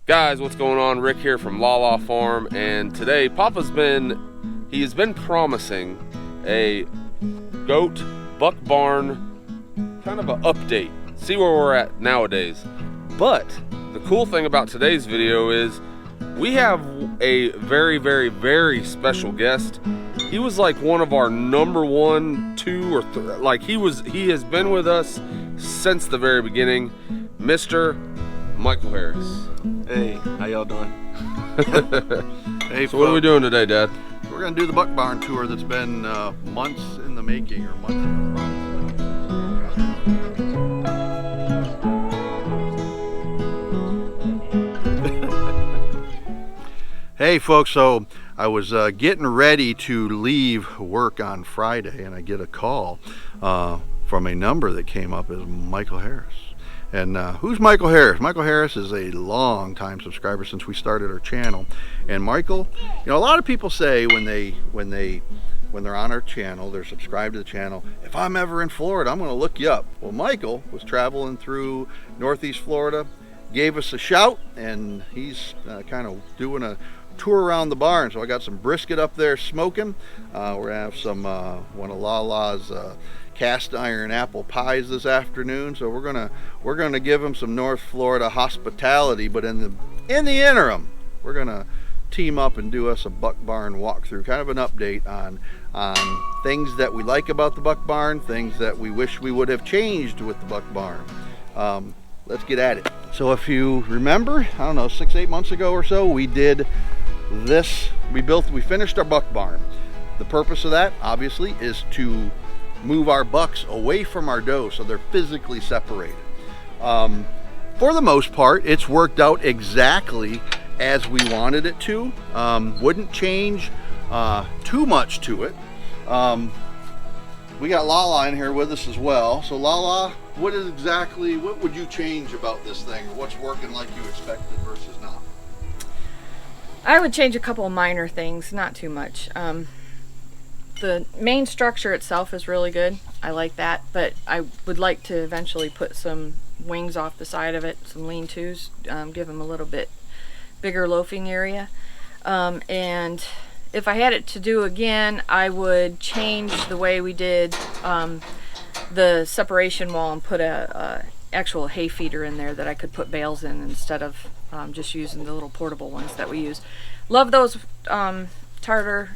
Guys, what's going on? Rick here from LaLa Farm, and today Papa's been promising a goat buck barn kind of an update, see where we're at nowadays. But the cool thing about today's video is we have a very, very, very special guest. He was like one of our number one, two, or like he has been with us since the very beginning, Mr. Michael Harris. Hey, how y'all doing? Hey, so what are we doing today, Dad? We're gonna do the buck barn tour that's been months in the making, or months in the process. Hey folks, so I was getting ready to leave work on Friday, and I get a call from a number that came up as Michael Harris. And who's Michael Harris? Michael Harris is a long time subscriber since we started our channel. And Michael, you know, a lot of people say when they're on our channel, they're subscribed to the channel, if I'm ever in Florida, I'm gonna look you up. Well, Michael was traveling through Northeast Florida, gave us a shout, and he's kind of doing a tour around the barn. So I got some brisket up there smoking. We're gonna have some one of LaLa's cast iron apple pies this afternoon. So we're gonna give him some North Florida hospitality, but in the interim, we're gonna team up and do us a buck barn walkthrough, kind of an update on things that we like about the buck barn, things that we wish we would have changed with the buck barn. Let's get at it. So if you remember, I don't know, 6-8 months ago or so, we did this. We finished our buck barn. The purpose of that, obviously, is to move our bucks away from our doe so they're physically separated. For the most part, it's worked out exactly as we wanted it to. Wouldn't change too much to it. We got LaLa in here with us as well. So LaLa, what would you change about this thing, or what's working like you expected versus not? I would change a couple of minor things, not too much. The main structure itself is really good. I like that, but I would like to eventually put some wings off the side of it, some lean-tos, give them a little bit bigger loafing area. And if I had it to do again, I would change the way we did the separation wall and put a actual hay feeder in there that I could put bales in instead of just using the little portable ones that we use. Love those Tartar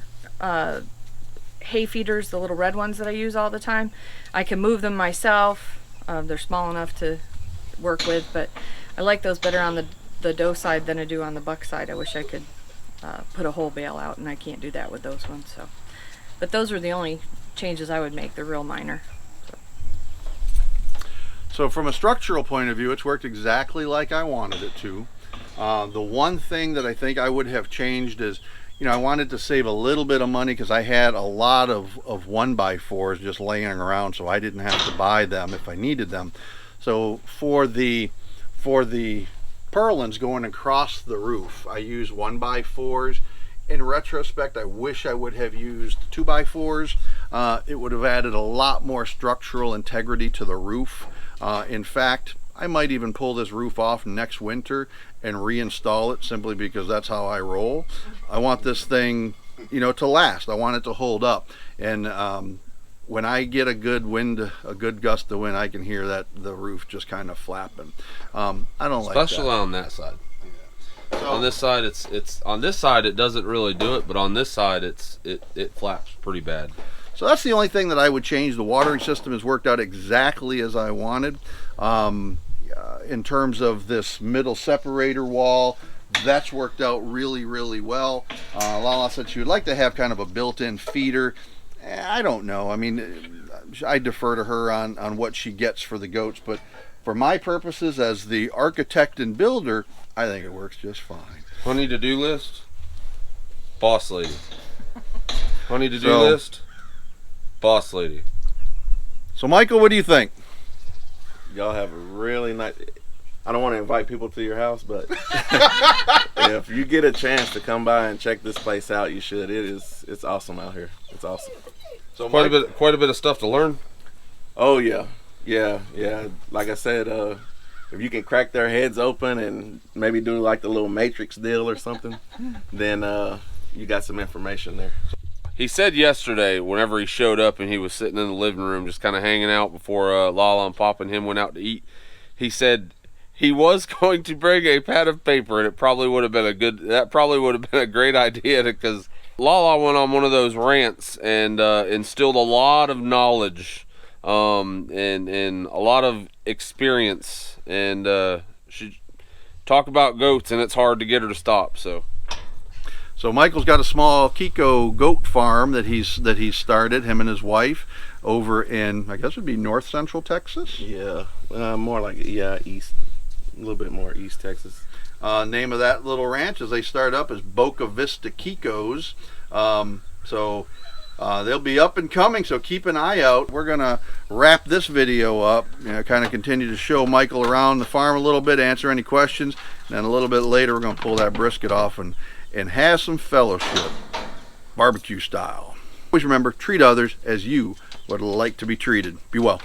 hay feeders, the little red ones that I use all the time. I can move them myself. They're small enough to work with, but I like those better on the doe side than I do on the buck side. I wish I could put a whole bale out, and I can't do that with those ones. So, but those are the only changes I would make. They're real minor. So from a structural point of view, it's worked exactly like I wanted it to. The one thing that I think I would have changed is, you know, I wanted to save a little bit of money because I had a lot of 1x4s just laying around, so I didn't have to buy them if I needed them. So for the purlins going across the roof, I used 1x4s. In retrospect, I wish I would have used 2x4s. It would have added a lot more structural integrity to the roof. In fact, I might even pull this roof off next winter and reinstall it, simply because that's how I roll. I want this thing, you know, to last. I want it to hold up. And when I get a good gust of wind, I can hear that the roof just kind of flapping. I don't like that. Especially on that side. Yeah. So, on this side, it's on this side it doesn't really do it, but on this side it flaps pretty bad. So that's the only thing that I would change. The watering system has worked out exactly as I wanted. In terms of this middle separator wall, that's worked out really, really well. LaLa said she would like to have kind of a built-in feeder. I don't know. I mean, I defer to her on what she gets for the goats, but for my purposes as the architect and builder, I think it works just fine. Honey to-do list, boss lady. Honey to-do list, boss lady. So Michael, what do you think? Y'all have a really nice, I don't want to invite people to your house, but if you get a chance to come by and check this place out, you should. It's awesome out here. It's awesome. So quite a bit of stuff to learn. Oh yeah. Like I said, if you can crack their heads open and maybe do like the little Matrix deal or something, then you got some information there. He said yesterday, whenever he showed up and he was sitting in the living room just kind of hanging out before LaLa and Papa and him went out to eat, he said he was going to bring a pad of paper, and it probably would have been a great idea, because LaLa went on one of those rants and instilled a lot of knowledge and a lot of experience, and she talk about goats, and it's hard to get her to stop. So Michael's got a small Kiko goat farm that he's started, him and his wife, over in, I guess it would be north central Texas. Yeah, more like east, a little bit more east Texas. Name of that little ranch as they start up is Boca Vista Kikos. They'll be up and coming, so keep an eye out. We're gonna wrap this video up, kind of continue to show Michael around the farm a little bit, answer any questions, and then a little bit later we're gonna pull that brisket off and have some fellowship, barbecue style. Always remember, treat others as you would like to be treated. Be well.